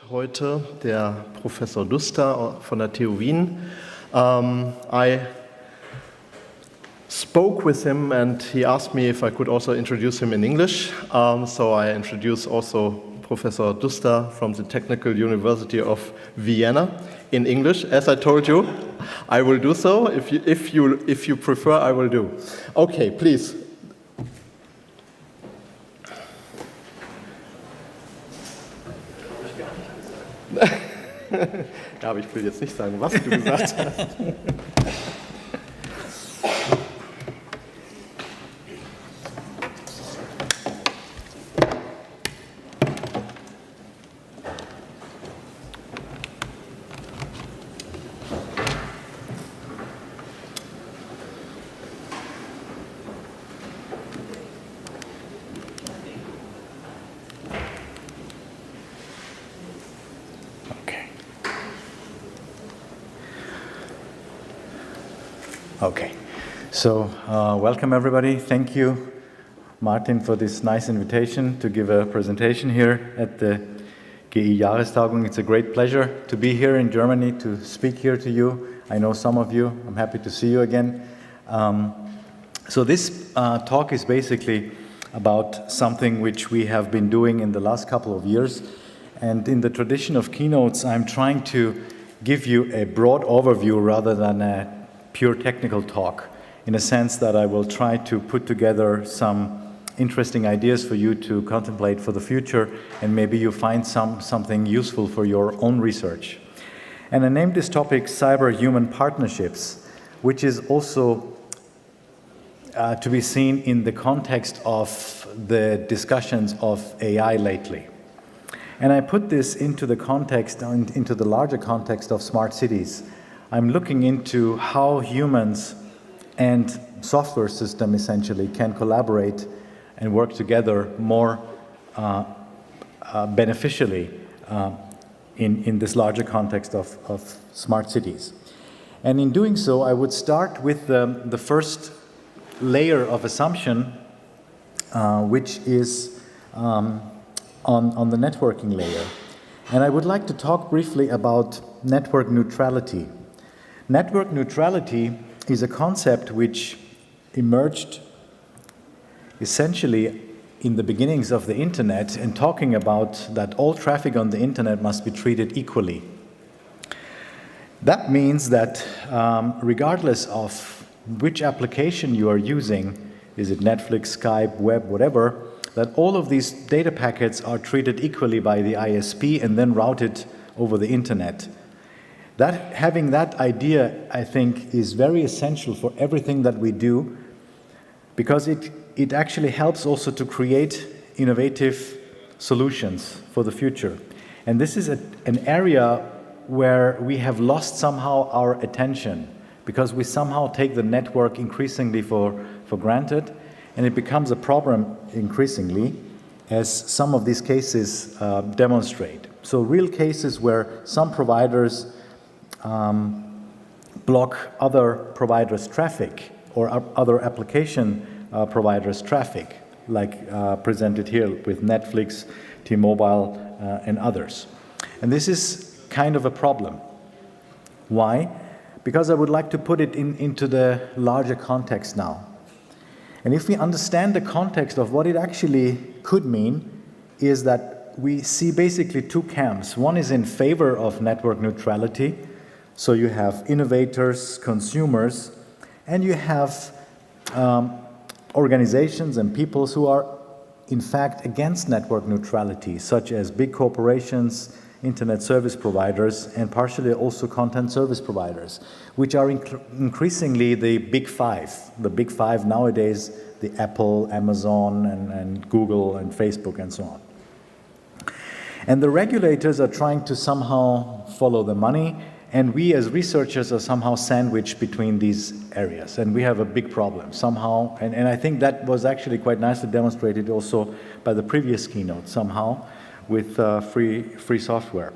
Heute der Professor Dustdar von der TU Wien. I spoke with him and he asked me if I could also introduce him in English. So I introduce also Professor Dustdar from the Technical University of Vienna in English. As I told you, I will do so. If you prefer, I will do. Okay, please. Ja, aber ich will jetzt nicht sagen, was du gesagt hast. Okay, so welcome everybody. Thank you, Martin, for this nice invitation to give a presentation here at the GI Jahrestagung. It's a great pleasure to be here in Germany, to speak here to you. I know some of you. I'm happy to see you again. So this talk is basically about something which we have been doing in the last couple of years. And in the tradition of keynotes, I'm trying to give you a broad overview rather than a pure technical talk, in a sense that I will try to put together some interesting ideas for you to contemplate for the future, and maybe you find something useful for your own research. And I named this topic Cyber-Human Partnerships, which is also to be seen in the context of the discussions of AI lately. And I put this into the context, into the larger context of smart cities. I'm looking into how humans and software system essentially can collaborate and work together more beneficially in this larger context of smart cities. And in doing so, I would start with the first layer of assumption, which is on the networking layer. And I would like to talk briefly about network neutrality. Network neutrality is a concept which emerged essentially in the beginnings of the internet, and talking about that all traffic on the internet must be treated equally. That means that regardless of which application you are using, is it Netflix, Skype, web, whatever, that all of these data packets are treated equally by the ISP and then routed over the internet. Having that idea, I think, is very essential for everything that we do, because it actually helps also to create innovative solutions for the future. And this is an area where we have lost somehow our attention, because we somehow take the network increasingly for granted, and it becomes a problem increasingly, as some of these cases demonstrate. So real cases where some providers block other providers' traffic, or other application providers' traffic, like presented here with Netflix, T-Mobile, and others. And this is kind of a problem. Why? Because I would like to put it into the larger context now. And if we understand the context of what it actually could mean, is that we see basically two camps. One is in favor of network neutrality. So you have innovators, consumers, and you have organizations and peoples who are in fact against network neutrality, such as big corporations, internet service providers, and partially also content service providers, which are increasingly the big five. The big five nowadays, the Apple, Amazon, and Google, and Facebook, and so on. And the regulators are trying to somehow follow the money, and we as researchers are somehow sandwiched between these areas, and we have a big problem somehow, and I think that was actually quite nicely demonstrated also by the previous keynote somehow with free software.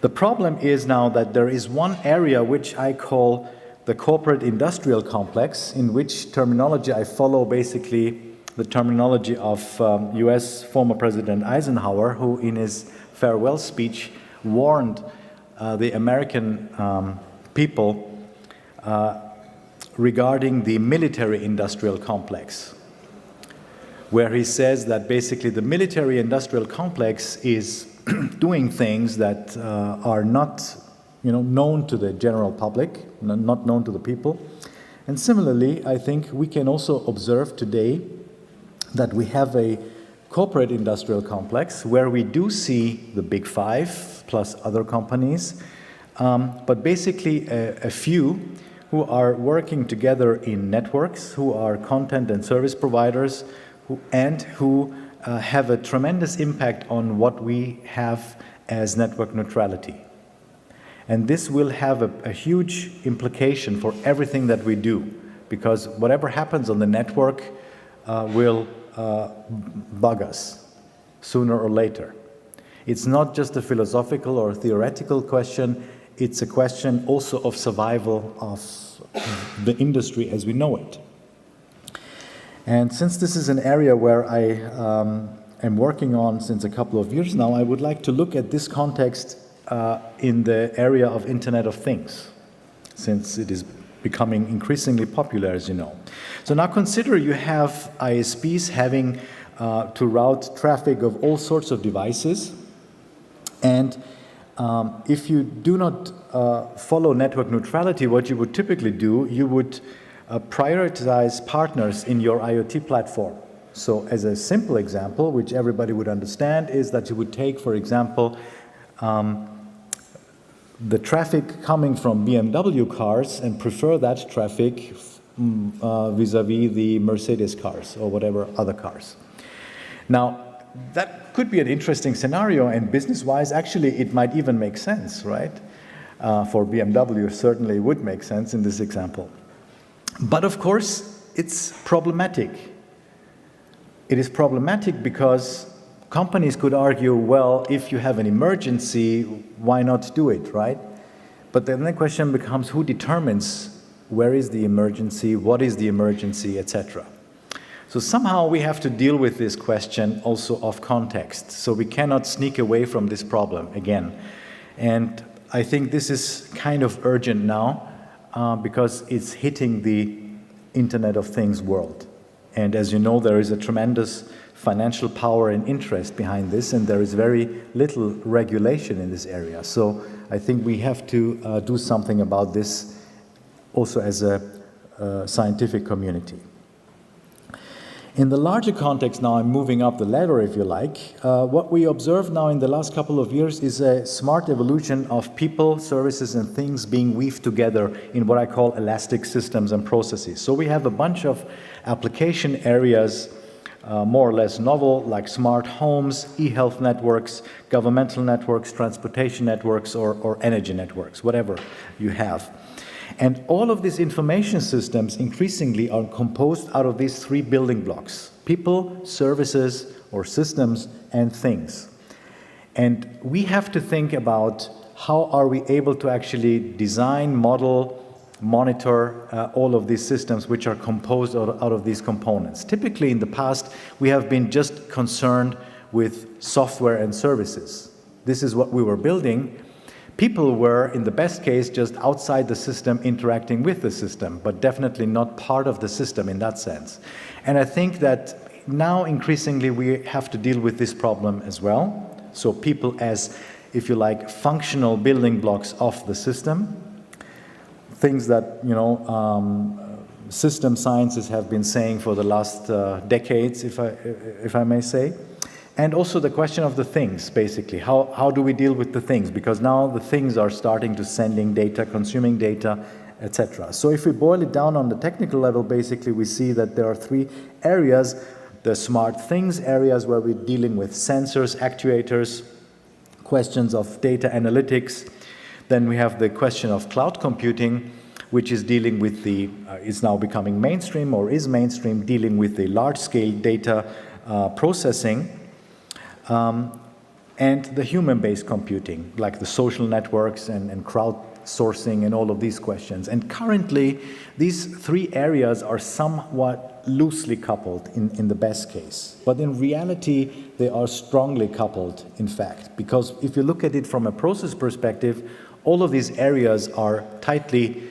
The problem is now that there is one area which I call the corporate industrial complex, in which terminology I follow basically the terminology of US former President Eisenhower, who in his farewell speech, warned the American people regarding the military-industrial complex, where he says that basically the military-industrial complex is doing things that are not, known to the general public, not known to the people. And similarly, I think we can also observe today that we have a corporate industrial complex where we do see the big five plus other companies, but basically a few who are working together in networks, who are content and service providers, who have a tremendous impact on what we have as network neutrality. And this will have a huge implication for everything that we do, because whatever happens on the network will bug us sooner or later. It's not just a philosophical or theoretical question, it's a question also of survival of the industry as we know it. And since this is an area where I am working on since a couple of years now, I would like to look at this context in the area of Internet of Things, since it is becoming increasingly popular, as you know. So now consider you have ISPs having to route traffic of all sorts of devices, and if you do not follow network neutrality, what you would typically do, you would prioritize partners in your IoT platform. So as a simple example, which everybody would understand, is that you would take, for example, the traffic coming from BMW cars and prefer that traffic vis-a-vis the Mercedes cars or whatever other cars. Now, that could be an interesting scenario, and business-wise, actually, it might even make sense, right? For BMW, certainly would make sense in this example. But of course, it's problematic. It is problematic because companies could argue, well, if you have an emergency, why not do it, right? But then the question becomes, who determines where is the emergency, what is the emergency, etc. So somehow we have to deal with this question also of context. So we cannot sneak away from this problem again. And I think this is kind of urgent now because it's hitting the Internet of Things world. And as you know, there is a tremendous financial power and interest behind this, and there is very little regulation in this area. So I think we have to do something about this also as a scientific community. In the larger context now, I'm moving up the ladder, if you like. What we observe now in the last couple of years is a smart evolution of people, services, and things being weaved together in what I call elastic systems and processes. So we have a bunch of application areas, more or less novel, like smart homes, e-health networks, governmental networks, transportation networks, or energy networks, whatever you have. And all of these information systems increasingly are composed out of these three building blocks: people, services, or systems, and things. And we have to think about how are we able to actually design, model, monitor all of these systems which are composed out of these components. Typically in the past, we have been just concerned with software and services. This is what we were building. People were, in the best case, just outside the system interacting with the system, but definitely not part of the system in that sense. And I think that now increasingly we have to deal with this problem as well. So people as, if you like, functional building blocks of the system, things that, system sciences have been saying for the last decades, if I may say. And also the question of the things, basically. How do we deal with the things? Because now the things are starting to sending data, consuming data, etc. So if we boil it down on the technical level, basically we see that there are three areas. The smart things areas where we're dealing with sensors, actuators, questions of data analytics. Then we have the question of cloud computing, which is dealing with the, is now becoming mainstream or is mainstream, dealing with the large-scale data processing. And the human-based computing, like the social networks and sourcing and all of these questions. And currently, these three areas are somewhat loosely coupled in the best case. But in reality, they are strongly coupled, in fact, because if you look at it from a process perspective, all of these areas are tightly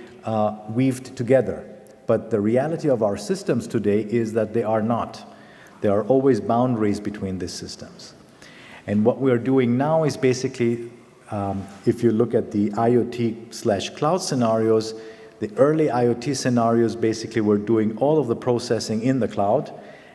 weaved together. But the reality of our systems today is that they are not. There are always boundaries between these systems. And what we are doing now is basically, if you look at the IoT/cloud scenarios, the early IoT scenarios basically were doing all of the processing in the cloud.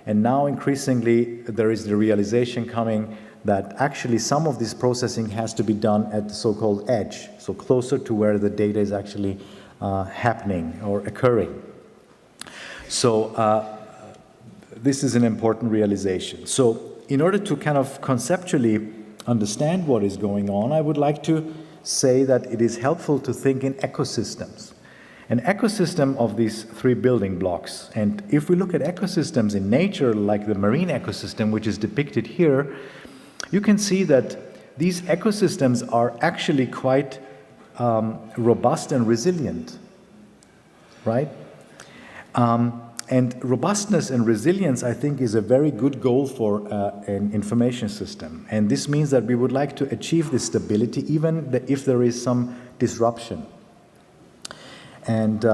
And now increasingly, there is the realization coming that actually some of this processing has to be done at the so-called edge, so closer to where the data is actually happening or occurring. So this is an important realization. So in order to kind of conceptually understand what is going on, I would like to say that it is helpful to think in ecosystems. An ecosystem of these three building blocks. And if we look at ecosystems in nature, like the marine ecosystem, which is depicted here, you can see that these ecosystems are actually quite robust and resilient, right? And robustness and resilience, I think, is a very good goal for an information system. And this means that we would like to achieve this stability even if there is some disruption. And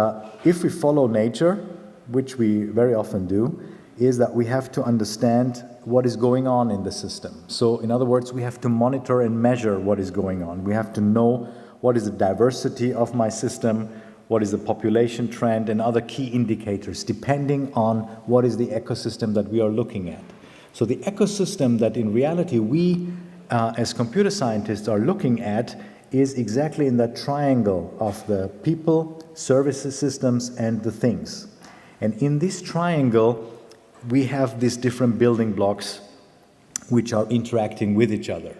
if we follow nature, which we very often do, is that we have to understand what is going on in the system. So in other words, we have to monitor and measure what is going on. We have to know what is the diversity of my system, what is the population trend, and other key indicators, depending on what is the ecosystem that we are looking at. So the ecosystem that in reality we, as computer scientists, are looking at is exactly in that triangle of the people, services, systems, and the things. And in this triangle, we have these different building blocks which are interacting with each other.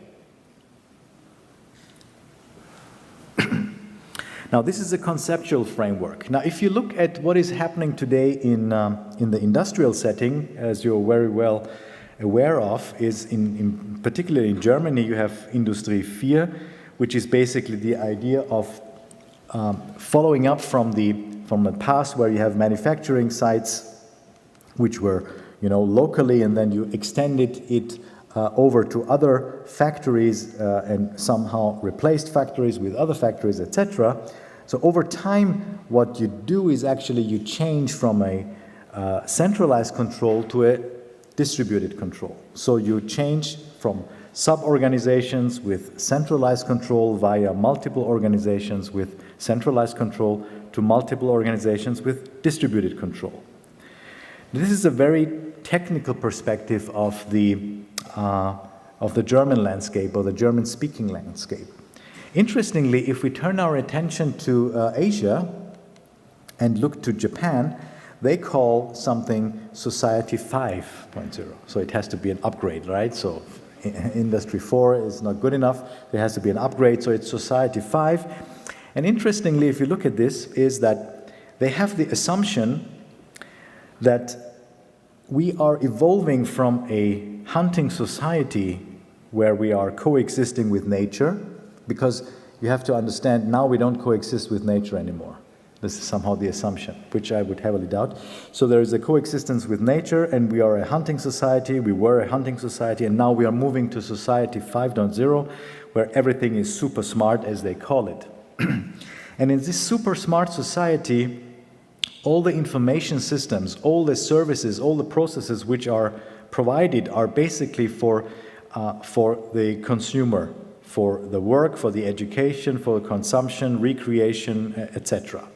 Now, this is a conceptual framework. Now, if you look at what is happening today in the industrial setting, as you're very well aware of, is particularly in Germany, you have Industrie 4, which is basically the idea of following up from the past where you have manufacturing sites which were, locally, and then you extended it over to other factories and somehow replaced factories with other factories, etc. So over time, what you do is actually you change from a centralized control to a distributed control. So you change from sub-organizations with centralized control via multiple organizations with centralized control to multiple organizations with distributed control. This is a very technical perspective of the German landscape or the German-speaking landscape. Interestingly, if we turn our attention to Asia and look to Japan, they call something Society 5.0. So it has to be an upgrade, right? So Industry 4 is not good enough. There has to be an upgrade, so it's Society 5. And interestingly, if you look at this, is that they have the assumption that we are evolving from a hunting society where we are coexisting with nature, because you have to understand now we don't coexist with nature anymore. This is somehow the assumption, which I would heavily doubt. So there is a coexistence with nature, and we are a hunting society, we were a hunting society, and now we are moving to Society 5.0, where everything is super smart, as they call it. And in this super smart society, all the information systems, all the services, all the processes which are provided are basically for the consumer, for the work, for the education, for the consumption, recreation, etc.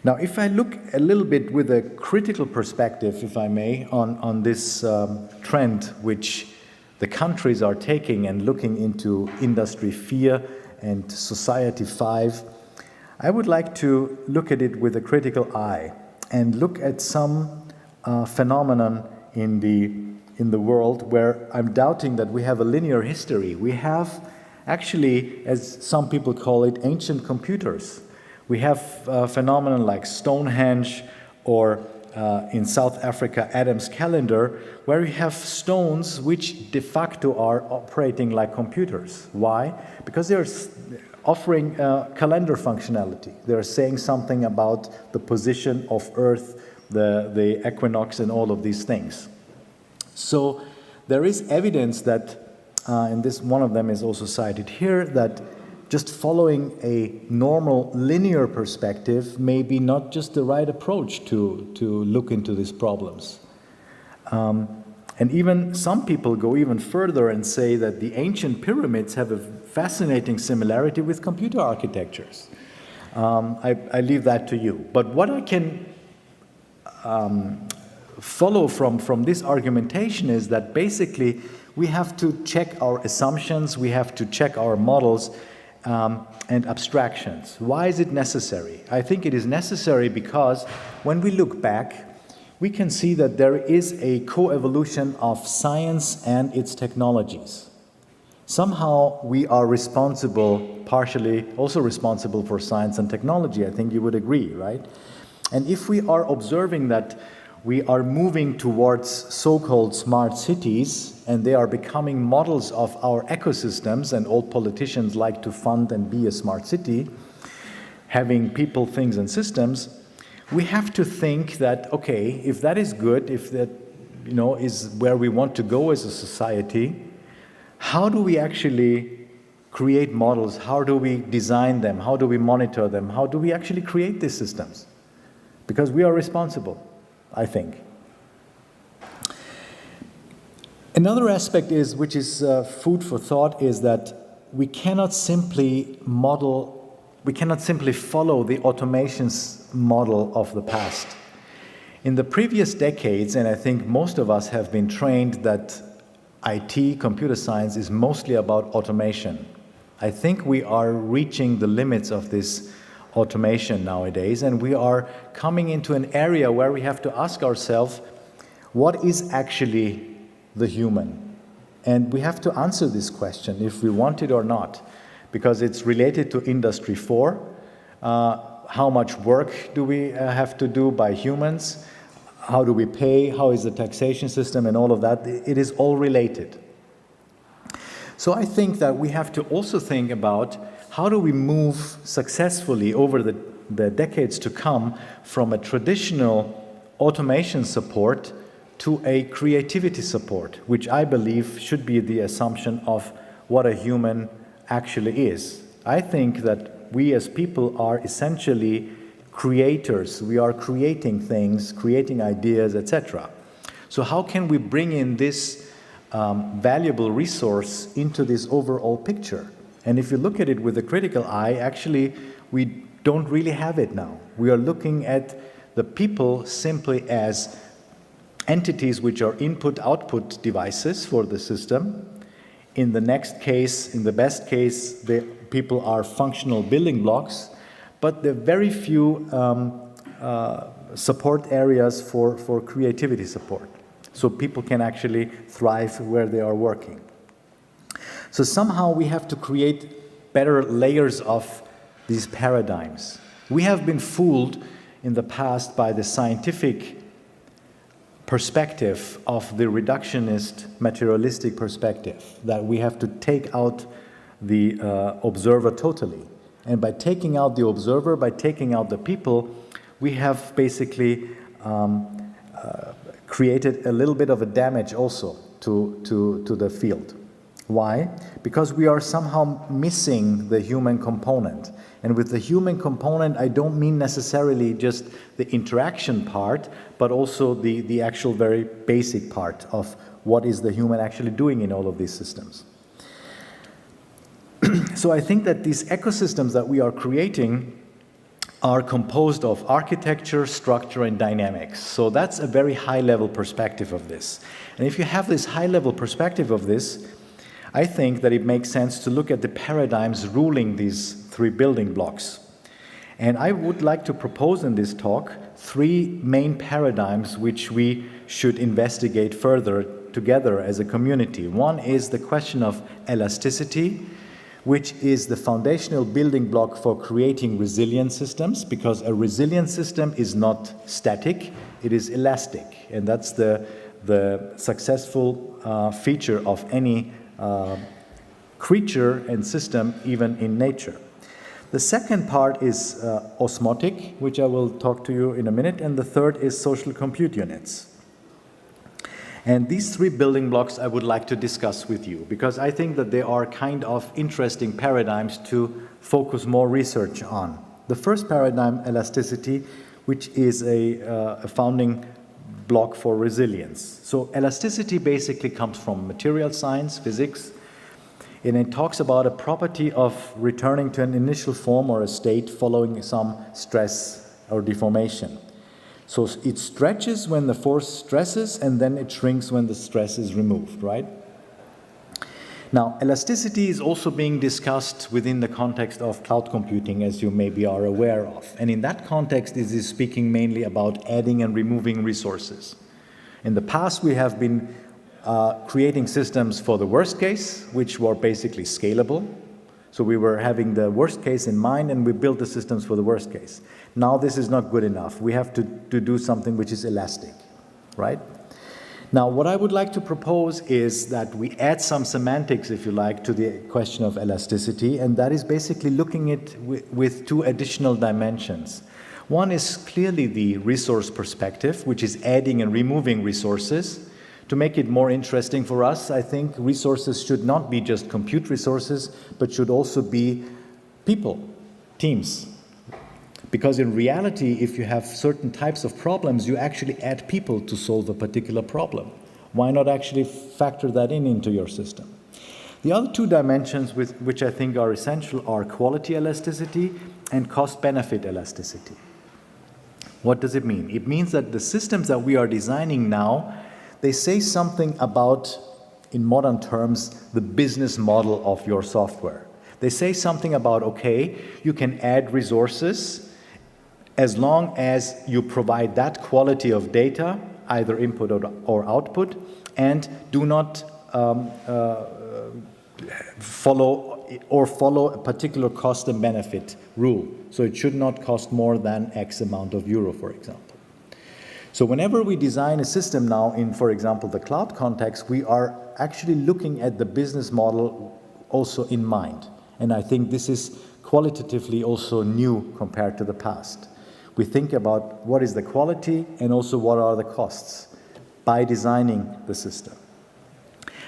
Now, if I look a little bit with a critical perspective, if I may, on this trend which the countries are taking and looking into Industry 4 and Society 5, I would like to look at it with a critical eye and look at some phenomenon in the world where I'm doubting that we have a linear history. We have actually, as some people call it, ancient computers. We have phenomenon like Stonehenge or in South Africa, Adam's calendar, where we have stones which de facto are operating like computers. Why? Because they're offering calendar functionality. They're saying something about the position of Earth, the equinox, and all of these things. So there is evidence that, and this one of them is also cited here, that just following a normal linear perspective may be not just the right approach to look into these problems. And even some people go even further and say that the ancient pyramids have a fascinating similarity with computer architectures. I leave that to you. But what I can follow from this argumentation is that basically we have to check our assumptions, we have to check our models, and abstractions. Why is it necessary? I think it is necessary because when we look back, we can see that there is a co-evolution of science and its technologies. Somehow we are responsible, partially also responsible for science and technology. I think you would agree, right? And if we are observing that we are moving towards so-called smart cities, and they are becoming models of our ecosystems, and all politicians like to fund and be a smart city, having people, things, and systems, we have to think that, okay, if that is good, if that, is where we want to go as a society, how do we actually create models? How do we design them? How do we monitor them? How do we actually create these systems? Because we are responsible, I think. Another aspect is, which is food for thought, is that we cannot simply follow the automation's model of the past. In the previous decades, and I think most of us have been trained that IT, computer science, is mostly about automation. I think we are reaching the limits of this automation nowadays, and we are coming into an area where we have to ask ourselves, what is actually the human? And we have to answer this question if we want it or not, because it's related to Industry 4. How much work do we have to do by humans? How do we pay? How is the taxation system and all of that? It is all related. So I think that we have to also think about how do we move successfully over the decades to come from a traditional automation support to a creativity support, which I believe should be the assumption of what a human actually is. I think that we as people are essentially creators. We are creating things, creating ideas, etc. So how can we bring in this valuable resource into this overall picture? And if you look at it with a critical eye, actually, we don't really have it now. We are looking at the people simply as entities which are input-output devices for the system. In the next case, in the best case, the people are functional building blocks, but there are very few support areas for creativity support. So people can actually thrive where they are working. So somehow we have to create better layers of these paradigms. We have been fooled in the past by the scientific perspective of the reductionist materialistic perspective, that we have to take out the observer totally. And by taking out the observer, by taking out the people, we have basically created a little bit of a damage also to the field. Why? Because we are somehow missing the human component. And with the human component, I don't mean necessarily just the interaction part, but also the actual very basic part of what is the human actually doing in all of these systems. So I think that these ecosystems that we are creating are composed of architecture, structure, and dynamics. So that's a very high-level perspective of this. And if you have this high-level perspective of this, I think that it makes sense to look at the paradigms ruling these three building blocks. And I would like to propose in this talk three main paradigms which we should investigate further together as a community. One is the question of elasticity, which is the foundational building block for creating resilient systems, because a resilient system is not static, it is elastic, and that's the successful feature of any creature and system, even in nature. The second part is osmotic, which I will talk to you in a minute, and the third is social compute units. And these three building blocks I would like to discuss with you, because I think that they are kind of interesting paradigms to focus more research on. The first paradigm, elasticity, which is a founding block for resilience. So elasticity basically comes from material science, physics, and it talks about a property of returning to an initial form or a state following some stress or deformation. So it stretches when the force stresses, and then it shrinks when the stress is removed, right? Now, elasticity is also being discussed within the context of cloud computing, as you maybe are aware of. And in that context, it is speaking mainly about adding and removing resources. In the past, we have been creating systems for the worst case, which were basically scalable. So we were having the worst case in mind, and we built the systems for the worst case. Now this is not good enough. We have to do something which is elastic, right? Now, what I would like to propose is that we add some semantics, if you like, to the question of elasticity, and that is basically looking at it with two additional dimensions. One is clearly the resource perspective, which is adding and removing resources. To make it more interesting for us, I think resources should not be just compute resources, but should also be people, teams. Because in reality, if you have certain types of problems, you actually add people to solve a particular problem. Why not actually factor that into your system? The other two dimensions which I think are essential are quality elasticity and cost-benefit elasticity. What does it mean? It means that the systems that we are designing now, they say something about, in modern terms, the business model of your software. They say something about, okay, you can add resources as long as you provide that quality of data, either input or output, and do not follow a particular cost and benefit rule. So it should not cost more than X amount of euro, for example. So whenever we design a system now in, for example, the cloud context, we are actually looking at the business model also in mind. And I think this is qualitatively also new compared to the past. We think about what is the quality and also what are the costs by designing the system.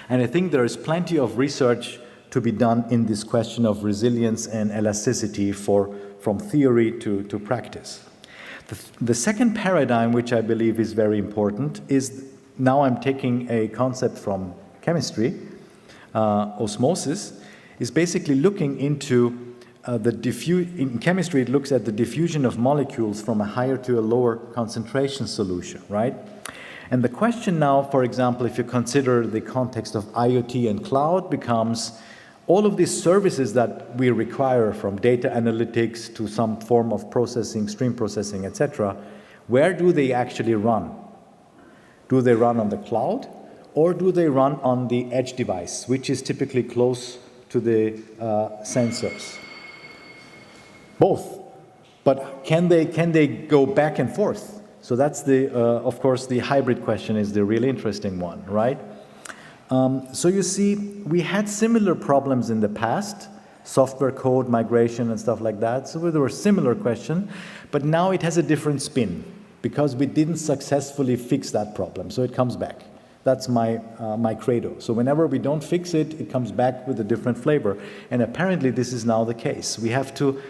And I think there is plenty of research to be done in this question of resilience and elasticity from theory to practice. The second paradigm, which I believe is very important, is now I'm taking a concept from chemistry, osmosis, is basically looking into in chemistry, it looks at the diffusion of molecules from a higher to a lower concentration solution, right? And the question now, for example, if you consider the context of IoT and cloud, becomes all of these services that we require, from data analytics to some form of processing, stream processing, etc., where do they actually run? Do they run on the cloud, or do they run on the edge device, which is typically close to the sensors? Both. But can they go back and forth? So that's of course, the hybrid question is the really interesting one, right? So you see, we had similar problems in the past, software code migration and stuff like that. So there were similar questions, but now it has a different spin because we didn't successfully fix that problem. So it comes back. That's my credo. So whenever we don't fix it, it comes back with a different flavor. And apparently this is now the case. We have to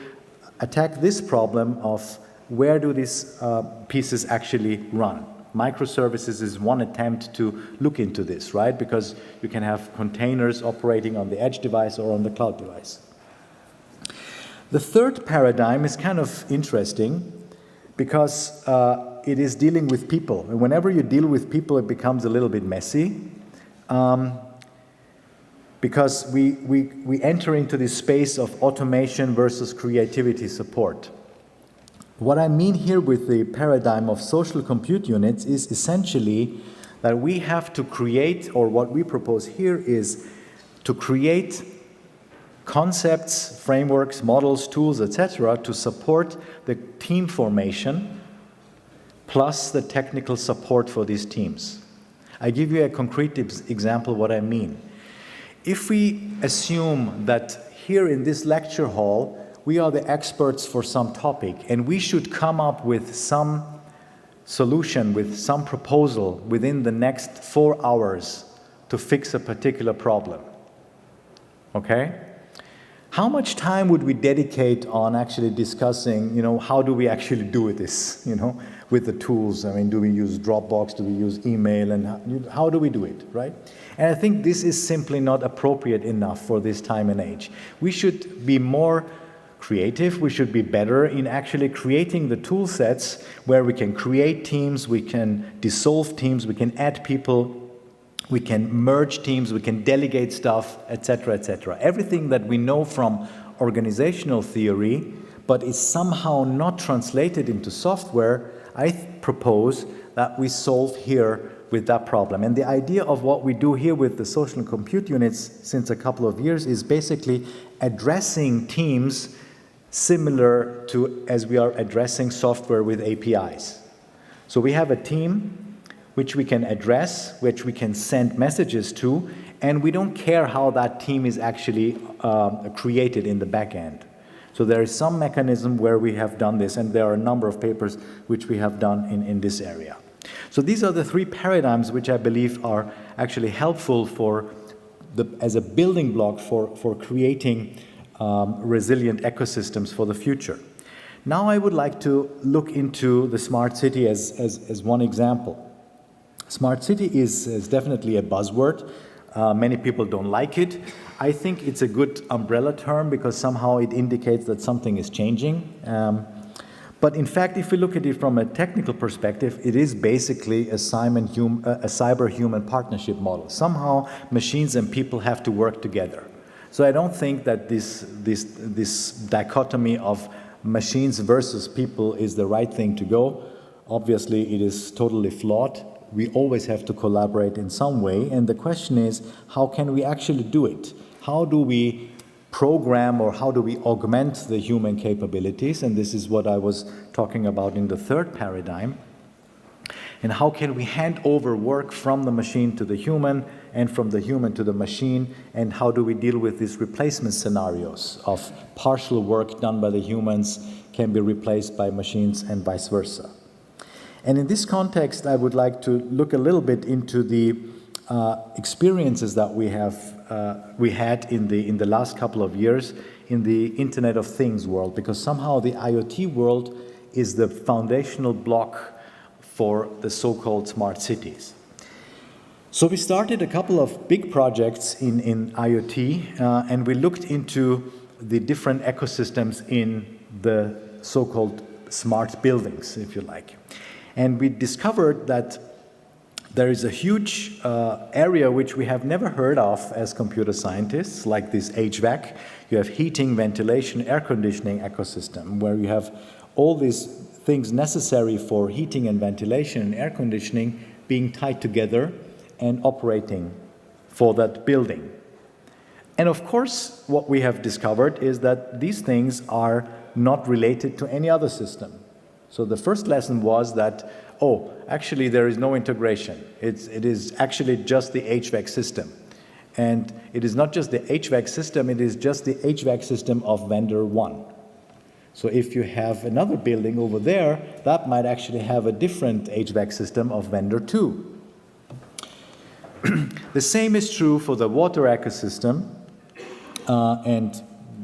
attack this problem of where do these pieces actually run. Microservices is one attempt to look into this, right? Because you can have containers operating on the edge device or on the cloud device. The third paradigm is kind of interesting because it is dealing with people. And whenever you deal with people, it becomes a little bit messy because we enter into this space of automation versus creativity support. What I mean here with the paradigm of social compute units is essentially that we have to create, or what we propose here is to create concepts, frameworks, models, tools, etc., to support the team formation, plus the technical support for these teams. I give you a concrete example what I mean. If we assume that here in this lecture hall, we are the experts for some topic, and we should come up with some solution, with some proposal within the next 4 hours to fix a particular problem. Okay? How much time would we dedicate on actually discussing, how do we actually do this, with the tools? I mean, do we use Dropbox? Do we use email? And how do we do it, right? And I think this is simply not appropriate enough for this time and age. We should be more creative. We should be better in actually creating the tool sets where we can create teams, we can dissolve teams, we can add people, we can merge teams, we can delegate stuff, etc., etc. Everything that we know from organizational theory, but is somehow not translated into software, I propose that we solve here with that problem. And the idea of what we do here with the social and compute units since a couple of years is basically addressing teams similar to as we are addressing software with APIs. So we have a team which we can address, which we can send messages to, and we don't care how that team is actually created in the back end. So there is some mechanism where we have done this, and there are a number of papers which we have done in this area. So these are the three paradigms which I believe are actually helpful as a building block for creating resilient ecosystems for the future. Now I would like to look into the smart city as one example. Smart city is definitely a buzzword. Many people don't like it. I think it's a good umbrella term because somehow it indicates that something is changing. But in fact, if we look at it from a technical perspective, it is basically a cyber-human partnership model. Somehow machines and people have to work together. So I don't think that this dichotomy of machines versus people is the right thing to go. Obviously, it is totally flawed. We always have to collaborate in some way. And the question is, how can we actually do it? How do we program or how do we augment the human capabilities? And this is what I was talking about in the third paradigm. And how can we hand over work from the machine to the human and from the human to the machine? And how do we deal with these replacement scenarios of partial work done by the humans can be replaced by machines and vice versa? And in this context, I would like to look a little bit into the experiences that we had in the last couple of years in the Internet of Things world, because somehow the IoT world is the foundational block for the so-called smart cities. So we started a couple of big projects in IoT, and we looked into the different ecosystems in the so-called smart buildings, if you like. And we discovered that there is a huge area which we have never heard of as computer scientists, like this HVAC. You have heating, ventilation, air conditioning ecosystem, where you have all these things necessary for heating and ventilation and air conditioning being tied together and operating for that building. And of course, what we have discovered is that these things are not related to any other system. So the first lesson was that, actually there is no integration. It is actually just the HVAC system. And it is not just the HVAC system, it is just the HVAC system of vendor one. So if you have another building over there, that might actually have a different HVAC system of vendor two. The same is true for the water ecosystem and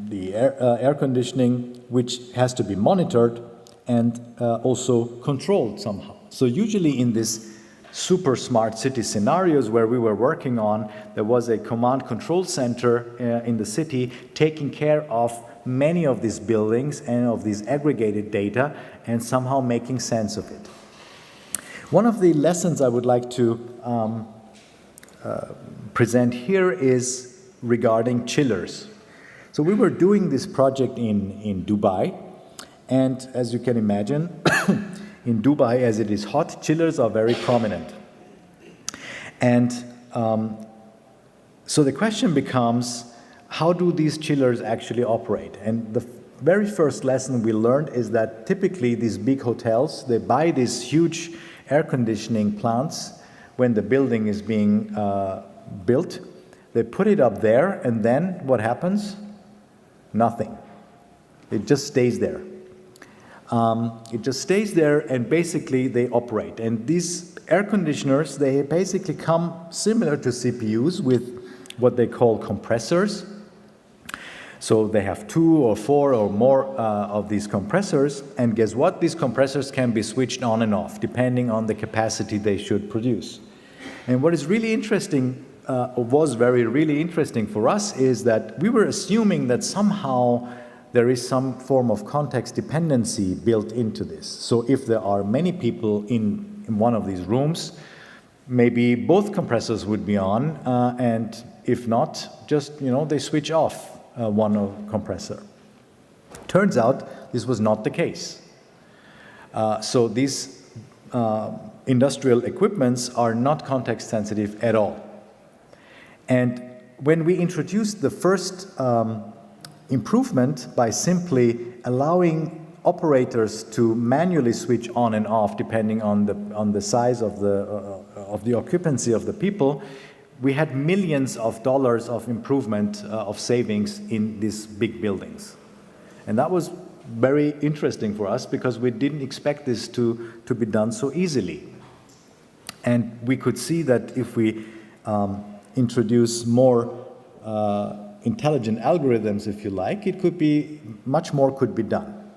the air conditioning, which has to be monitored and also controlled somehow. So usually in this super smart city scenarios where we were working on, there was a command control center in the city taking care of many of these buildings and of these aggregated data and somehow making sense of it. One of the lessons I would like to present here is regarding chillers. So we were doing this project in Dubai. And as you can imagine, in Dubai, as it is hot, chillers are very prominent. And so the question becomes, how do these chillers actually operate? And the very first lesson we learned is that typically these big hotels, they buy these huge air conditioning plants when the building is being built. They put it up there, and then what happens? Nothing. It just stays there. It just stays there, and basically they operate. And these air conditioners, they basically come similar to CPUs with what they call compressors. So they have 2 or 4 or more of these compressors, and guess what? These compressors can be switched on and off depending on the capacity they should produce. And what is really interesting, or was really interesting for us, is that we were assuming that somehow there is some form of context dependency built into this. So if there are many people in one of these rooms, maybe both compressors would be on, and if not, just, they switch off one compressor. Turns out this was not the case. So these industrial equipments are not context sensitive at all. And when we introduced the first improvement by simply allowing operators to manually switch on and off depending on the size of the occupancy of the people, we had millions of dollars of improvement of savings in these big buildings. And that was very interesting for us because we didn't expect this to be done so easily. And we could see that if we introduce more intelligent algorithms, if you like, it could be, much more could be done.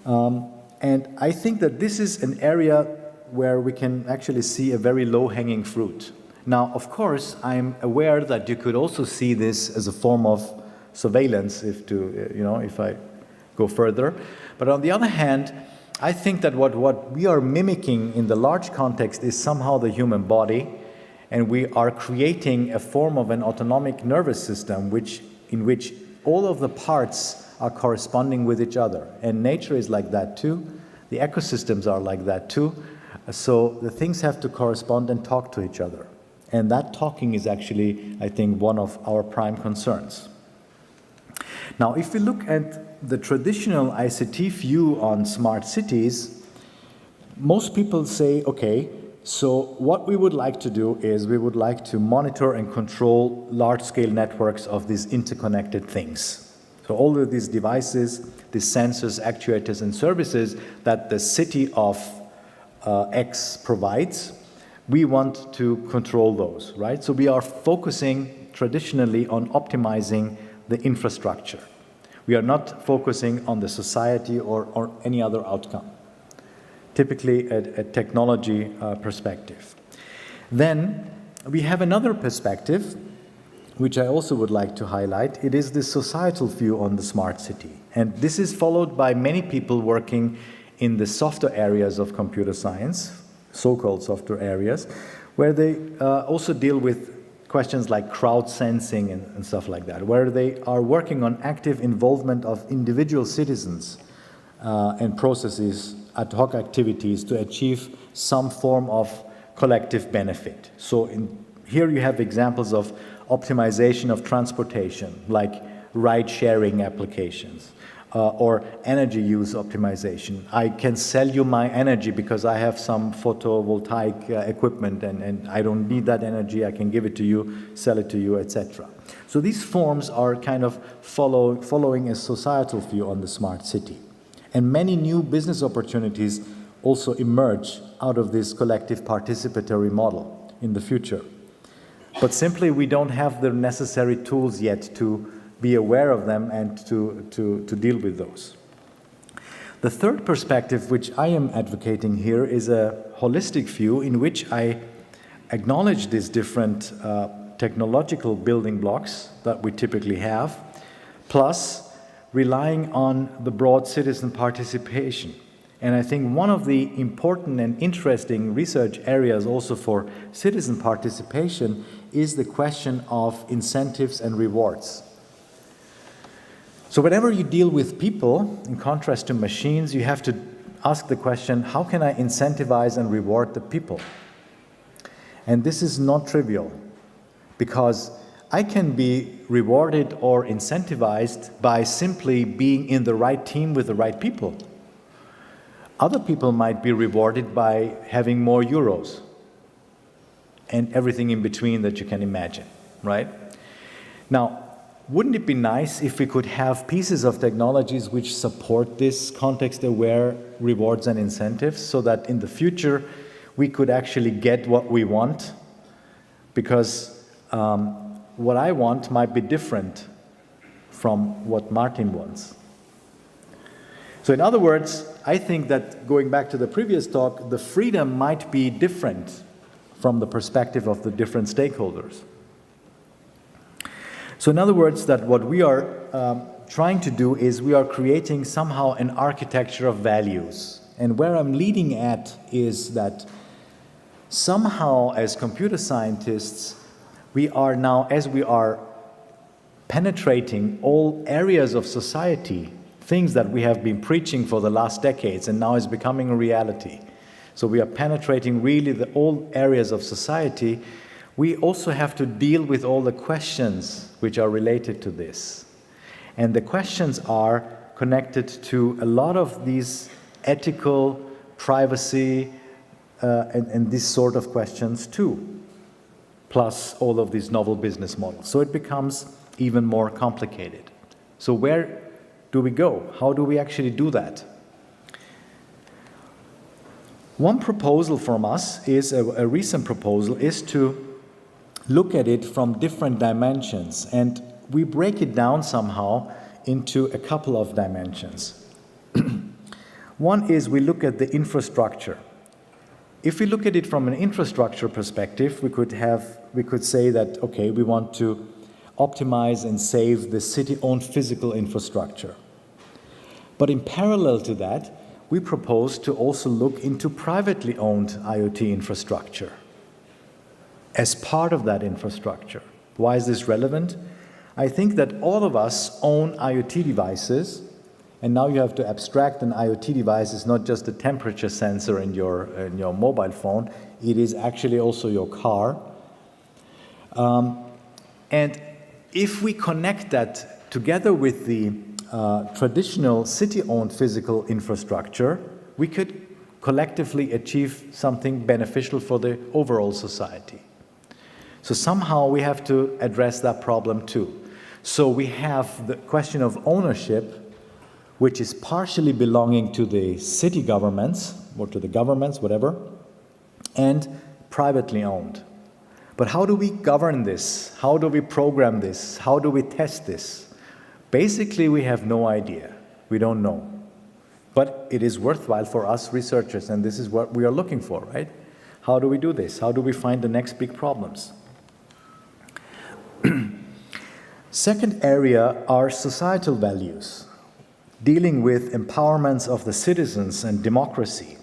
And I think that this is an area where we can actually see a very low-hanging fruit. Now, of course, I'm aware that you could also see this as a form of surveillance if I go further. But on the other hand, I think that what we are mimicking in the large context is somehow the human body, and we are creating a form of an autonomic nervous system in which all of the parts are corresponding with each other. And nature is like that too. The ecosystems are like that too. So the things have to correspond and talk to each other. And that talking is actually, I think, one of our prime concerns. Now, if we look at the traditional ICT view on smart cities, most people say, okay, so what we would like to do is we would like to monitor and control large-scale networks of these interconnected things. So all of these devices, these sensors, actuators, and services that the city of X provides, we want to control those, right? So we are focusing traditionally on optimizing the infrastructure. We are not focusing on the society or any other outcome, typically a technology perspective. Then we have another perspective, which I also would like to highlight. It is the societal view on the smart city. And this is followed by many people working in the softer areas of computer science, so-called software areas, where they also deal with questions like crowd sensing and stuff like that, where they are working on active involvement of individual citizens and processes, ad hoc activities to achieve some form of collective benefit. So here you have examples of optimization of transportation, like ride-sharing applications, or energy use optimization. I can sell you my energy because I have some photovoltaic equipment and I don't need that energy, I can give it to you, sell it to you, etc. So these forms are kind of following a societal view on the smart city. And many new business opportunities also emerge out of this collective participatory model in the future. But simply we don't have the necessary tools yet to be aware of them and to deal with those. The third perspective which I am advocating here is a holistic view in which I acknowledge these different technological building blocks that we typically have, plus relying on the broad citizen participation. And I think one of the important and interesting research areas also for citizen participation is the question of incentives and rewards. So whenever you deal with people, in contrast to machines, you have to ask the question, how can I incentivize and reward the people? And this is not trivial, because I can be rewarded or incentivized by simply being in the right team with the right people. Other people might be rewarded by having more euros and everything in between that you can imagine, right? Now, wouldn't it be nice if we could have pieces of technologies which support this context-aware rewards and incentives so that in the future we could actually get what we want? Because what I want might be different from what Martin wants. So in other words, I think that going back to the previous talk, the freedom might be different from the perspective of the different stakeholders. So in other words, that what we are trying to do is we are creating somehow an architecture of values. And where I'm leading at is that somehow as computer scientists, we are now, as we are penetrating all areas of society, things that we have been preaching for the last decades and now is becoming a reality. So we are penetrating really all areas of society. We also have to deal with all the questions which are related to this. And the questions are connected to a lot of these ethical, privacy, and this sort of questions too, plus all of these novel business models. So it becomes even more complicated. So where do we go? How do we actually do that? One proposal from us is, a recent proposal, is to look at it from different dimensions, and we break it down somehow into a couple of dimensions. One is we look at the infrastructure. If we look at it from an infrastructure perspective, we could say that, okay, we want to optimize and save the city-owned physical infrastructure. But in parallel to that, we propose to also look into privately owned IoT infrastructure as part of that infrastructure. Why is this relevant? I think that all of us own IoT devices, and now you have to abstract an IoT device is not just a temperature sensor in your mobile phone, it is actually also your car. And if we connect that together with the traditional city-owned physical infrastructure, we could collectively achieve something beneficial for the overall society. So somehow we have to address that problem too. So we have the question of ownership, which is partially belonging to the city governments, or to the governments, whatever, and privately owned. But how do we govern this? How do we program this? How do we test this? Basically, we have no idea. We don't know. But it is worthwhile for us researchers, and this is what we are looking for, right? How do we do this? How do we find the next big problems? Second area are societal values, dealing with empowerments of the citizens and democracy.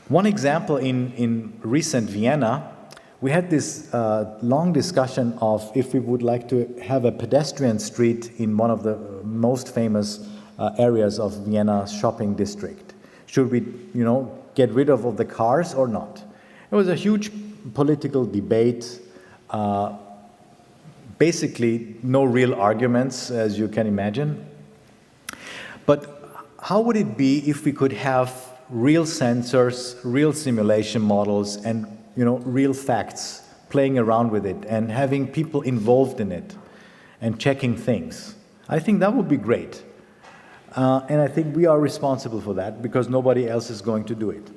One example in recent Vienna, we had this long discussion of if we would like to have a pedestrian street in one of the most famous areas of Vienna's shopping district. Should we, get rid of the cars or not? It was a huge political debate. Basically, no real arguments, as you can imagine. But how would it be if we could have real sensors, real simulation models, and real facts, playing around with it and having people involved in it and checking things? I think that would be great. And I think we are responsible for that because nobody else is going to do it.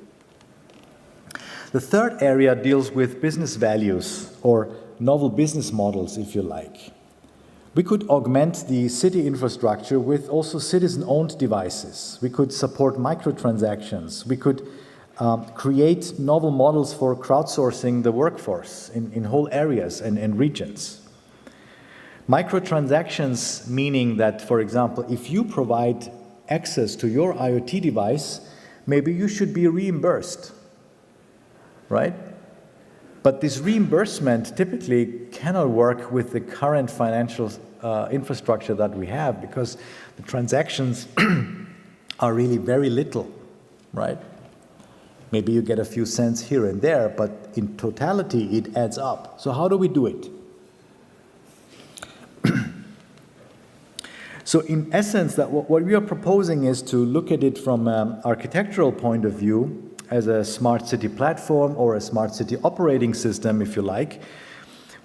The third area deals with business values or novel business models, if you like. We could augment the city infrastructure with also citizen-owned devices. We could support microtransactions. We could create novel models for crowdsourcing the workforce in whole areas and regions. Microtransactions meaning that, for example, if you provide access to your IoT device, maybe you should be reimbursed, right? But this reimbursement typically cannot work with the current financial infrastructure that we have because the transactions are really very little, right? Maybe you get a few cents here and there, but in totality it adds up. So how do we do it? So in essence, that what we are proposing is to look at it from an architectural point of view as a smart city platform or a smart city operating system, if you like,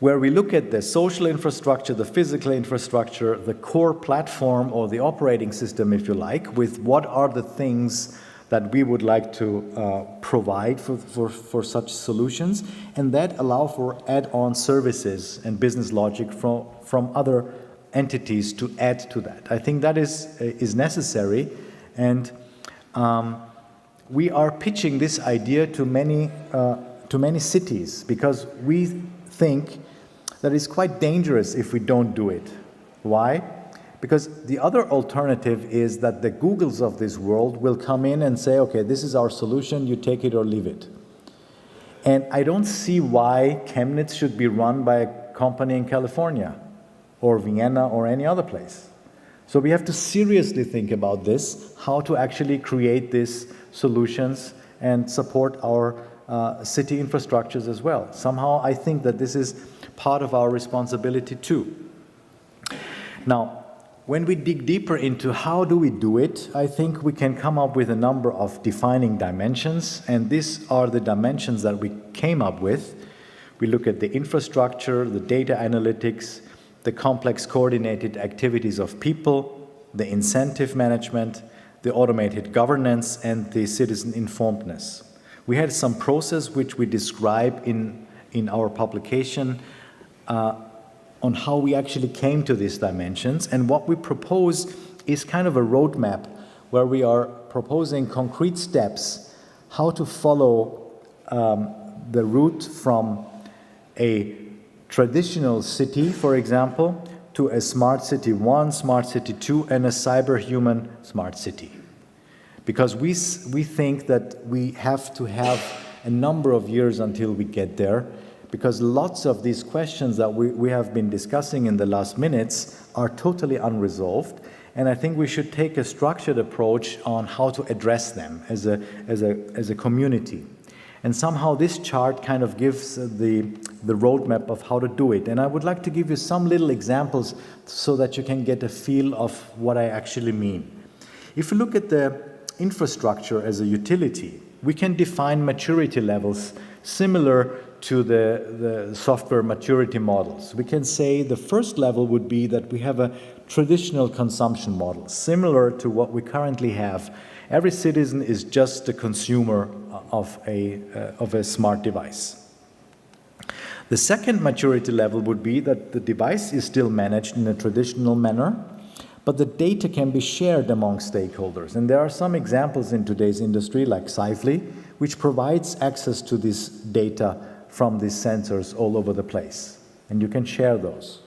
where we look at the social infrastructure, the physical infrastructure, the core platform or the operating system, if you like, with what are the things that we would like to provide for such solutions, and that allow for add-on services and business logic from other entities to add to that. I think that is necessary, and we are pitching this idea to many cities because we think that it's quite dangerous if we don't do it. Why? Because the other alternative is that the Googles of this world will come in and say, okay, this is our solution, you take it or leave it. And I don't see why Chemnitz should be run by a company in California or Vienna or any other place. So we have to seriously think about this, how to actually create these solutions and support our city infrastructures as well. Somehow I think that this is part of our responsibility too. Now, when we dig deeper into how do we do it, I think we can come up with a number of defining dimensions, and these are the dimensions that we came up with. We look at the infrastructure, the data analytics, the complex coordinated activities of people, the incentive management, the automated governance, and the citizen informedness. We had some process which we describe in our publication on how we actually came to these dimensions, and what we propose is kind of a roadmap where we are proposing concrete steps how to follow the route from a traditional city, for example, to a smart city 1, smart city 2, and a cyber-human smart city. Because we think that we have to have a number of years until we get there, because lots of these questions that we have been discussing in the last minutes are totally unresolved, and I think we should take a structured approach on how to address them as a community. And somehow this chart kind of gives the roadmap of how to do it. And I would like to give you some little examples so that you can get a feel of what I actually mean. If you look at the infrastructure as a utility, we can define maturity levels similar to the software maturity models. We can say the first level would be that we have a traditional consumption model, similar to what we currently have. Every citizen is just a consumer of a smart device. The second maturity level would be that the device is still managed in a traditional manner, but the data can be shared among stakeholders. And there are some examples in today's industry, like Sifely, which provides access to this data from these sensors all over the place, and you can share those.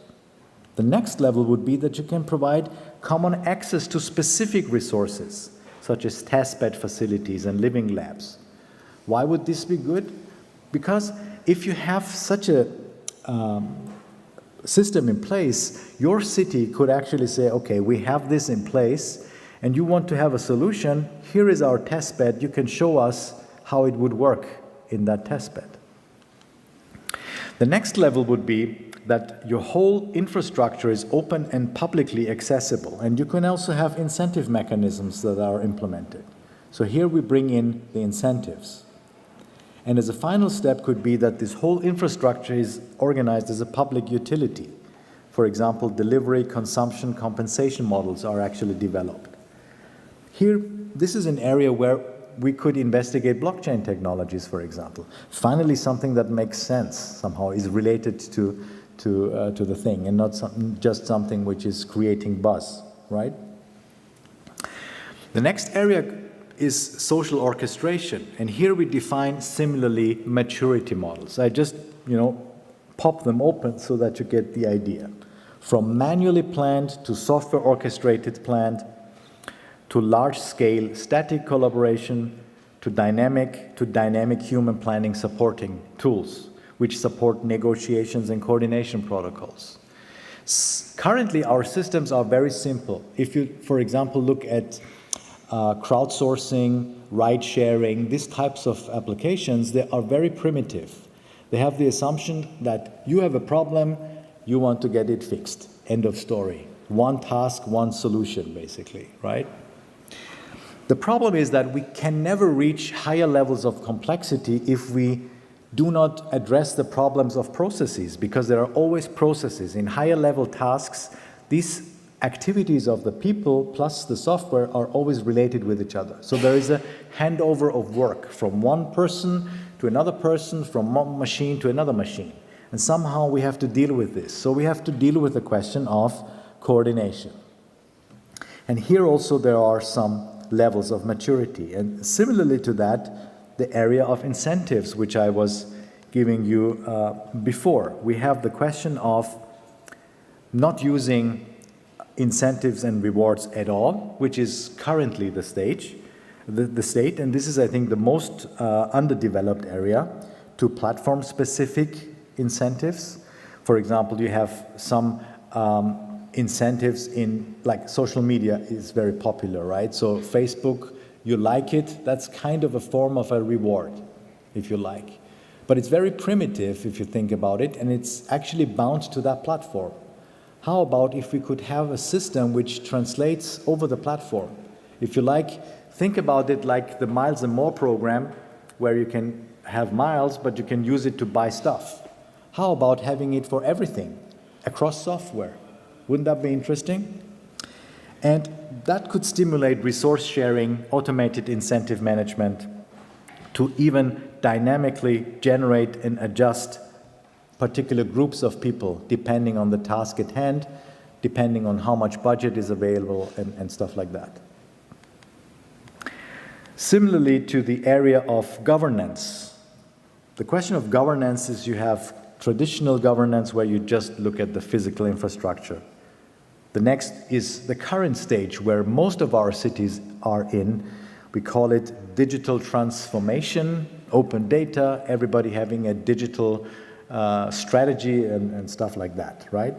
The next level would be that you can provide common access to specific resources, such as testbed facilities and living labs. Why would this be good? Because if you have such a system in place, your city could actually say, okay, we have this in place, and you want to have a solution, here is our testbed, you can show us how it would work in that testbed. The next level would be that your whole infrastructure is open and publicly accessible, and you can also have incentive mechanisms that are implemented. So here we bring in the incentives. And as a final step could be that this whole infrastructure is organized as a public utility. For example, delivery, consumption, compensation models are actually developed. Here, this is an area where we could investigate blockchain technologies, for example. Finally, something that makes sense somehow is related to the thing, and not just something which is creating buzz, right? The next area is social orchestration, and here we define similarly maturity models. I just, pop them open so that you get the idea. From manually planned to software orchestrated planned, to large-scale static collaboration, to dynamic human planning supporting tools, which support negotiations and coordination protocols. Currently, our systems are very simple. If you, for example, look at crowdsourcing, ride-sharing, these types of applications, they are very primitive. They have the assumption that you have a problem, you want to get it fixed, end of story. one task, one solution, basically, right? The problem is that we can never reach higher levels of complexity if we do not address the problems of processes, because there are always processes. In higher level tasks, these activities of the people plus the software are always related with each other. So there is a handover of work from one person to another person, from one machine to another machine. And somehow we have to deal with this. So we have to deal with the question of coordination. And here also there are some levels of maturity. And similarly to that, the area of incentives, which I was giving you before. We have the question of not using incentives and rewards at all, which is currently the state, and this is, I think, the most underdeveloped area, to platform-specific incentives. For example, you have some incentives in, like, social media is very popular, right? So Facebook, you like it, that's kind of a form of a reward, if you like. But it's very primitive if you think about it, and it's actually bound to that platform. How about if we could have a system which translates over the platform? If you like, think about it like the Miles and More program, where you can have miles, but you can use it to buy stuff. How about having it for everything, across software? Wouldn't that be interesting? And that could stimulate resource sharing, automated incentive management, to even dynamically generate and adjust particular groups of people depending on the task at hand, depending on how much budget is available, and stuff like that. Similarly to the area of governance, the question of governance is, you have traditional governance where you just look at the physical infrastructure. The next is the current stage where most of our cities are in. We call it digital transformation, open data, everybody having a digital strategy and stuff like that, right?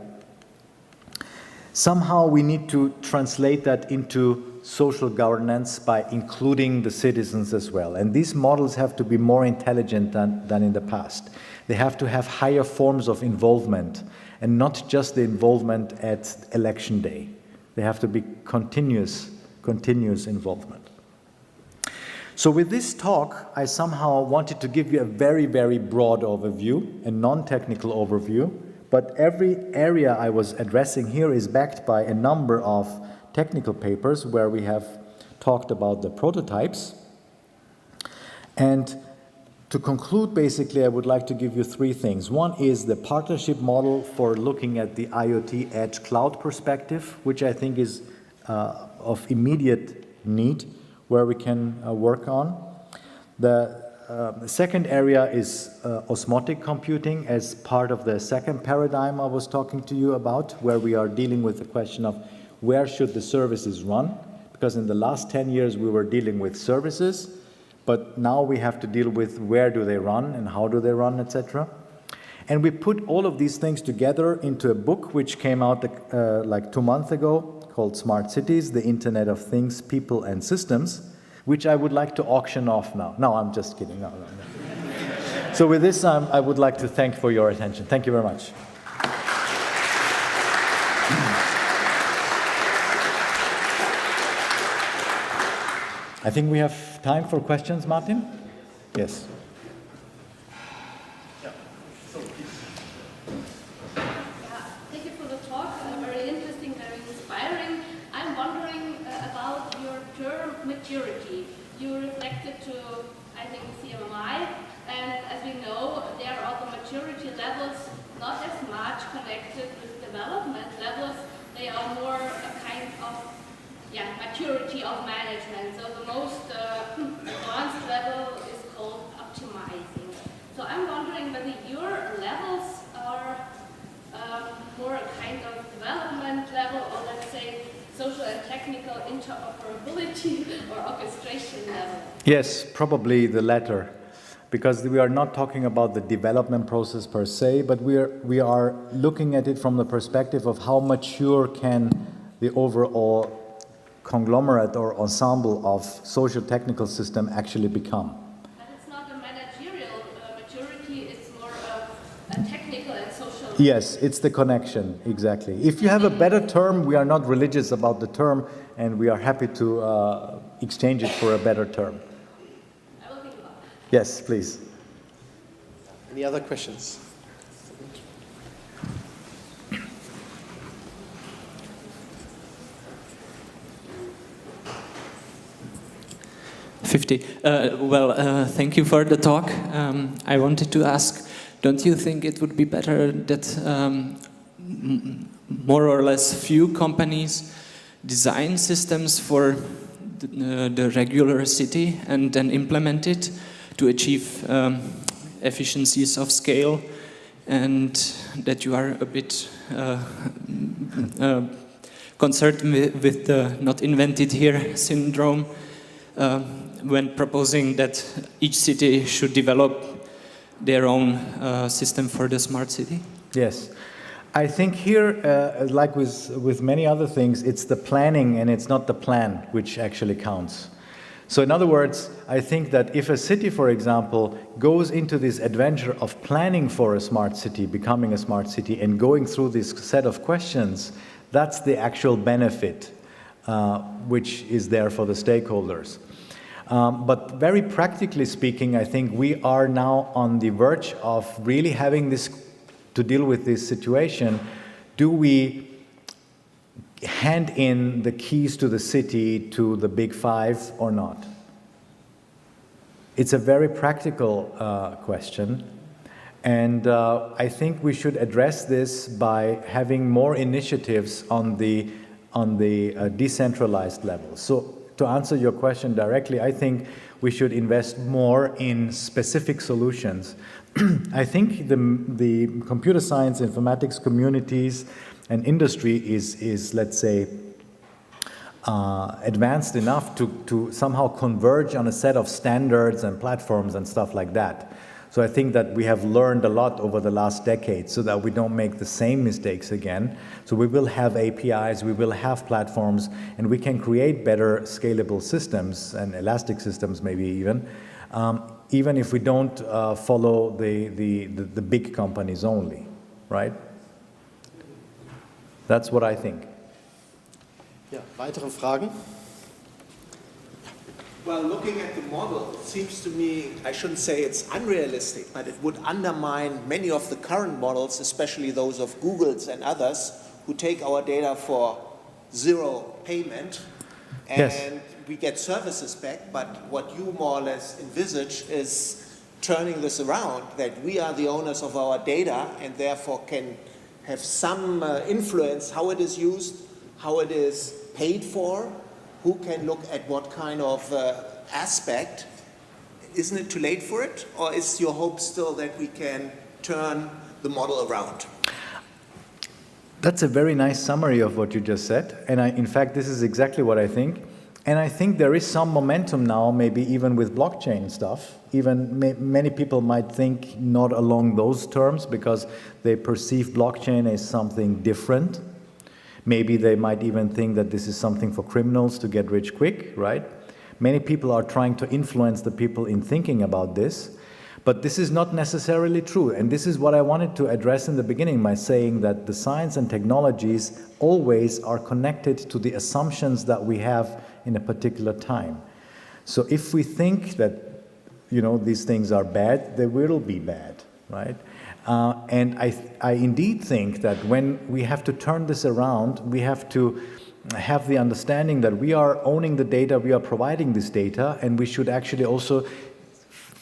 Somehow we need to translate that into social governance by including the citizens as well. And these models have to be more intelligent than in the past. They have to have higher forms of involvement, and not just the involvement at election day. They have to be continuous involvement. So with this talk, I somehow wanted to give you a very, very broad overview, a non-technical overview, but every area I was addressing here is backed by a number of technical papers where we have talked about the prototypes. And to conclude, basically, I would like to give you three things. One is the partnership model for looking at the IoT edge cloud perspective, which I think is of immediate need, where we can work on. The second area is osmotic computing as part of the second paradigm I was talking to you about, where we are dealing with the question of where should the services run? Because in the last 10 years we were dealing with services, but now we have to deal with where do they run and how do they run, etc. And we put all of these things together into a book which came out like 2 months ago, called Smart Cities, the Internet of Things, People and Systems, which I would like to auction off now. No, I'm just kidding. No. So with this, I would like to thank for your attention. Thank you very much. I think we have time for questions, Martin? Yes. Thank you for the talk. Very interesting, very inspiring. I'm wondering about your term maturity. You reflected to, I think, CMMI, and as we know, there are the maturity levels not as much connected with development levels. They are more a kind of maturity of management. So the most advanced level is called optimizing. So I'm wondering whether your levels are more a kind of development level, or let's say social and technical interoperability or orchestration level. Yes, probably the latter, because we are not talking about the development process per se, but we are looking at it from the perspective of how mature can the overall conglomerate or ensemble of social technical system actually become. But it's not a managerial maturity, it's more a technical and social Yes, it's the connection, exactly. If you have a better term, we are not religious about the term, and we are happy to exchange it for a better term. I will think about it. Yes, please. Any other questions? 50. Thank you for the talk. I wanted to ask, don't you think it would be better that more or less few companies design systems for the regular city and then implement it to achieve efficiencies of scale, and that you are a bit concerned with the not invented here syndrome when proposing that each city should develop their own system for the smart city? Yes. I think here, like with many other things, it's the planning and it's not the plan which actually counts. So in other words, I think that if a city, for example, goes into this adventure of planning for a smart city, becoming a smart city, and going through this set of questions, that's the actual benefit which is there for the stakeholders. But very practically speaking, I think we are now on the verge of really having this, to deal with this situation. Do we hand in the keys to the city to the big five or not? It's a very practical question, and I think we should address this by having more initiatives on the decentralized level. So to answer your question directly, I think we should invest more in specific solutions. I think the computer science, informatics communities and industry is let's say, advanced enough to somehow converge on a set of standards and platforms and stuff like that. So I think that we have learned a lot over the last decade so that we don't make the same mistakes again. So we will have APIs, we will have platforms, and we can create better scalable systems and elastic systems maybe even if we don't follow the big companies only, right? That's what I think. Ja, weitere Fragen? Well, looking at the model, it seems to me, I shouldn't say it's unrealistic, but it would undermine many of the current models, especially those of Google's and others, who take our data for zero payment, and yes, we get services back. But what you more or less envisage is turning this around, that we are the owners of our data and therefore can have some influence how it is used, how it is paid for, who can look at what kind of aspect. Isn't it too late for it? Or is your hope still that we can turn the model around? That's a very nice summary of what you just said. And in fact, this is exactly what I think. And I think there is some momentum now, maybe even with blockchain stuff. Even many people might think not along those terms because they perceive blockchain as something different. Maybe they might even think that this is something for criminals to get rich quick, right? Many people are trying to influence the people in thinking about this, but this is not necessarily true. And this is what I wanted to address in the beginning by saying that the science and technologies always are connected to the assumptions that we have in a particular time. So if we think that, these things are bad, they will be bad, right? And I indeed think that when we have to turn this around, we have to have the understanding that we are owning the data, we are providing this data, and we should actually also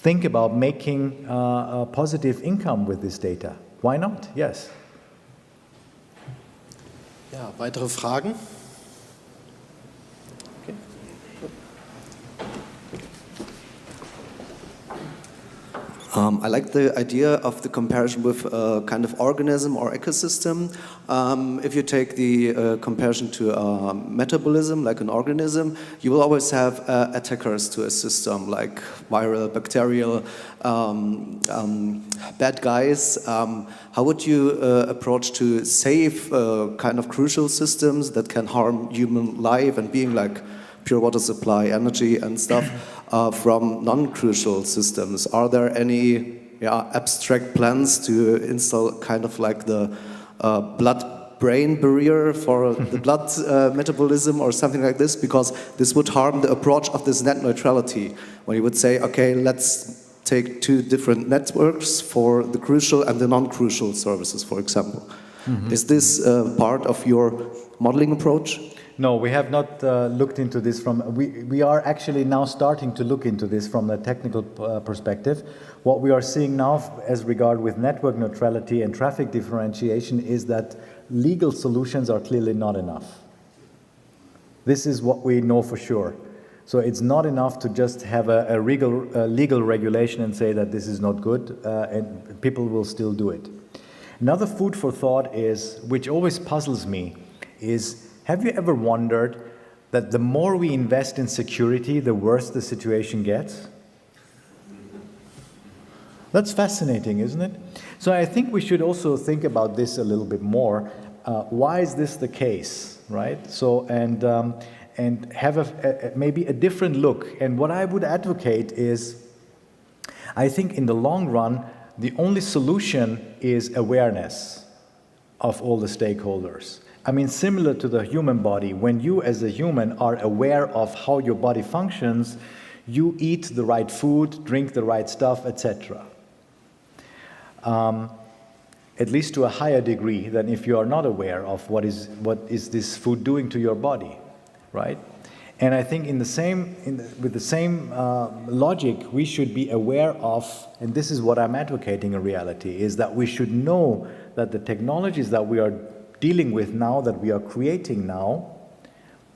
think about making a positive income with this data. Why not? Yes. Ja, weitere Fragen? I like the idea of the comparison with a kind of organism or ecosystem. If you take the comparison to metabolism, like an organism, you will always have attackers to a system, like viral, bacterial, bad guys. How would you approach to save kind of crucial systems that can harm human life and being, like pure water supply, energy and stuff, from non-crucial systems? Are there any abstract plans to install kind of like the blood-brain barrier for the blood metabolism or something like this, because this would harm the approach of this net neutrality, when you would say, okay, let's take two different networks for the crucial and the non-crucial services, for example. Mm-hmm. Is this part of your modeling approach? No, we have not looked into this from... We are actually now starting to look into this from a technical perspective. What we are seeing now as regard with network neutrality and traffic differentiation is that legal solutions are clearly not enough. This is what we know for sure. So it's not enough to just have a legal regulation and say that this is not good, and people will still do it. Another food for thought is, which always puzzles me, is, have you ever wondered that the more we invest in security, the worse the situation gets? That's fascinating, isn't it? So I think we should also think about this a little bit more. Why is this the case, right? So, and have maybe a different look. And what I would advocate is, I think in the long run, the only solution is awareness of all the stakeholders. I mean, similar to the human body, when you as a human are aware of how your body functions, you eat the right food, drink the right stuff, etc. At least to a higher degree than if you are not aware of what is this food doing to your body. Right? And I think with the same logic, we should be aware of, and this is what I'm advocating in reality, is that we should know that the technologies that we are dealing with now, that we are creating now,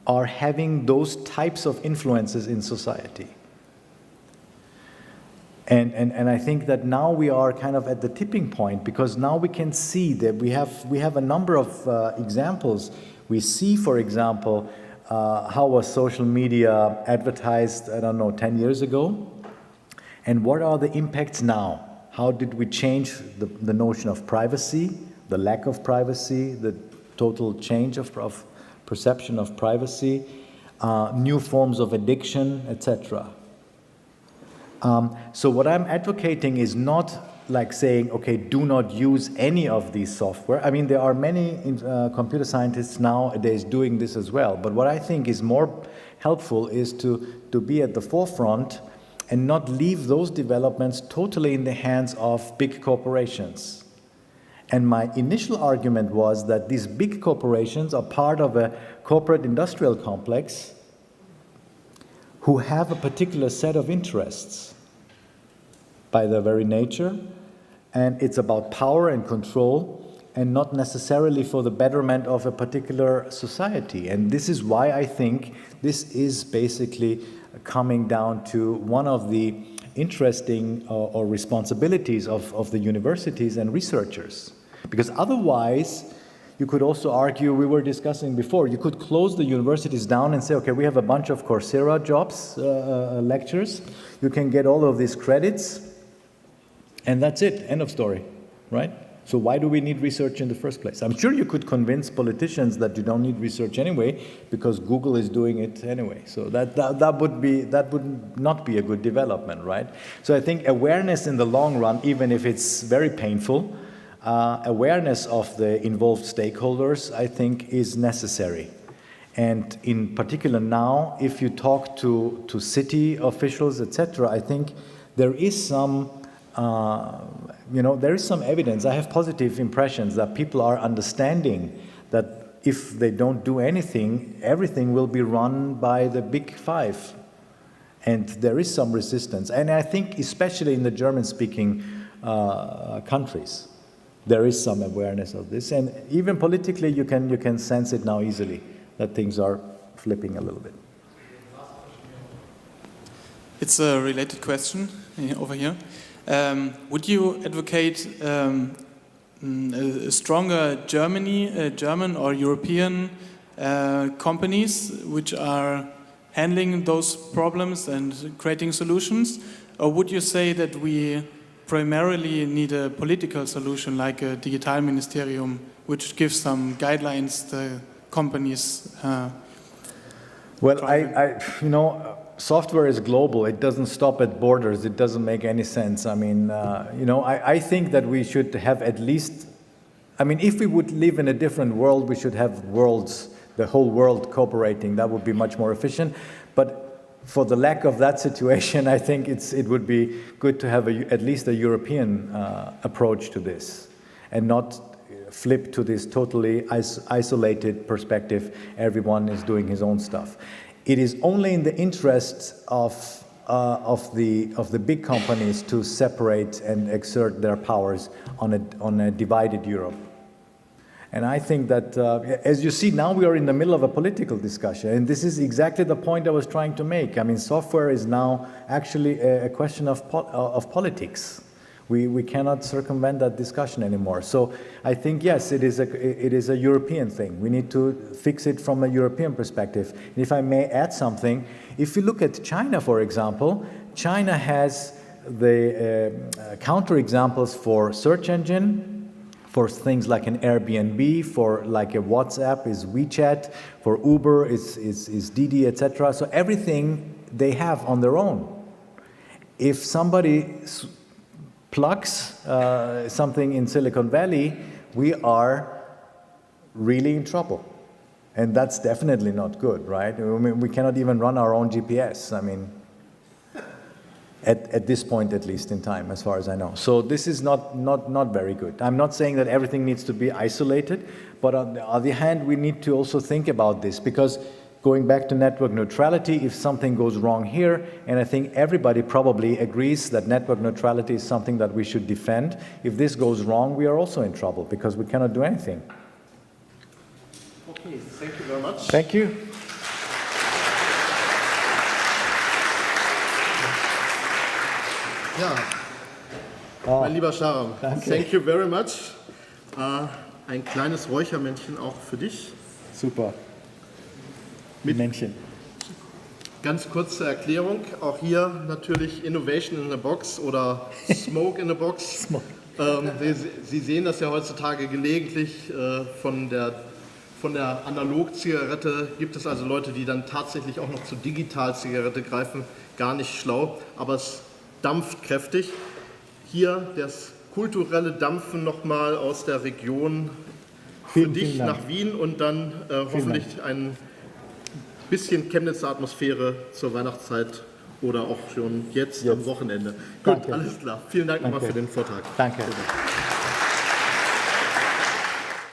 are having those types of influences in society. And I think that now we are kind of at the tipping point, because now we can see that we have a number of examples. We see, for example, how was social media advertised, 10 years ago? And what are the impacts now? How did we change the notion of privacy, the lack of privacy, the total change of perception of privacy, new forms of addiction, etc. So what I'm advocating is not like saying, okay, do not use any of these software. I mean, there are many computer scientists nowadays doing this as well. But what I think is more helpful is to be at the forefront and not leave those developments totally in the hands of big corporations. And my initial argument was that these big corporations are part of a corporate industrial complex who have a particular set of interests by their very nature, and it's about power and control, and not necessarily for the betterment of a particular society. And this is why I think this is basically coming down to one of the interesting or responsibilities of the universities and researchers. Because otherwise, you could also argue, we were discussing before, you could close the universities down and say, okay, we have a bunch of Coursera jobs, lectures, you can get all of these credits, and that's it, end of story, right? So why do we need research in the first place? I'm sure you could convince politicians that you don't need research anyway, because Google is doing it anyway. So that would not be a good development, right? So I think awareness in the long run, even if it's very painful, awareness of the involved stakeholders, I think, is necessary. And in particular now, if you talk to city officials, etc., I think there is some there is some evidence. I have positive impressions that people are understanding that if they don't do anything, everything will be run by the big five. And there is some resistance. And I think especially in the German-speaking countries, there is some awareness of this. And even politically, you can sense it now easily, that things are flipping a little bit. It's a related question over here. Would you advocate a stronger German or European companies which are handling those problems and creating solutions? Or would you say that we primarily need a political solution like a Digitalministerium which gives some guidelines to companies? Well, software is global. It doesn't stop at borders. It doesn't make any sense. I mean, I think that we should have at least, if we would live in a different world, we should have worlds, the whole world cooperating. That would be much more efficient. But for the lack of that situation, I think it would be good to have at least a European approach to this, and not flip to this totally isolated perspective. Everyone is doing his own stuff. It is only in the interest of the big companies to separate and exert their powers on a divided Europe. And I think that, as you see, now we are in the middle of a political discussion, and this is exactly the point I was trying to make. I mean, software is now actually a question of politics. We cannot circumvent that discussion anymore. So I think, yes, it is a European thing. We need to fix it from a European perspective. And if I may add something, if you look at China, for example, China has the counterexamples for search engine, for things like an Airbnb, for like a WhatsApp is WeChat, for Uber is Didi, etc. So everything they have on their own. If somebody plugs something in Silicon Valley, we are really in trouble. And that's definitely not good, right? I mean, we cannot even run our own GPS, at this point, at least in time, as far as I know. So this is not very good. I'm not saying that everything needs to be isolated, but on the other hand, we need to also think about this, because going back to network neutrality, if something goes wrong here, and I think everybody probably agrees that network neutrality is something that we should defend, if this goes wrong, we are also in trouble, because we cannot do anything. Okay, thank you very much. Thank you. Ja, mein lieber Schahram, thank you very much. Ein kleines Räuchermännchen auch für dich. Super. Mit Männchen. Ganz kurze Erklärung, auch hier natürlich Innovation in a Box oder Smoke in a Box. Sie sehen das ja heutzutage gelegentlich von der Analog-Zigarette gibt es also Leute, die dann tatsächlich auch noch zur Digital-Zigarette greifen. Gar nicht schlau, aber es dampft kräftig. Hier das kulturelle Dampfen nochmal aus der Region für dich nach Wien und dann hoffentlich ein bisschen Chemnitzer Atmosphäre zur Weihnachtszeit oder auch schon jetzt am Wochenende. Gut, alles klar. Vielen Dank nochmal für den Vortrag. Danke. Bitte.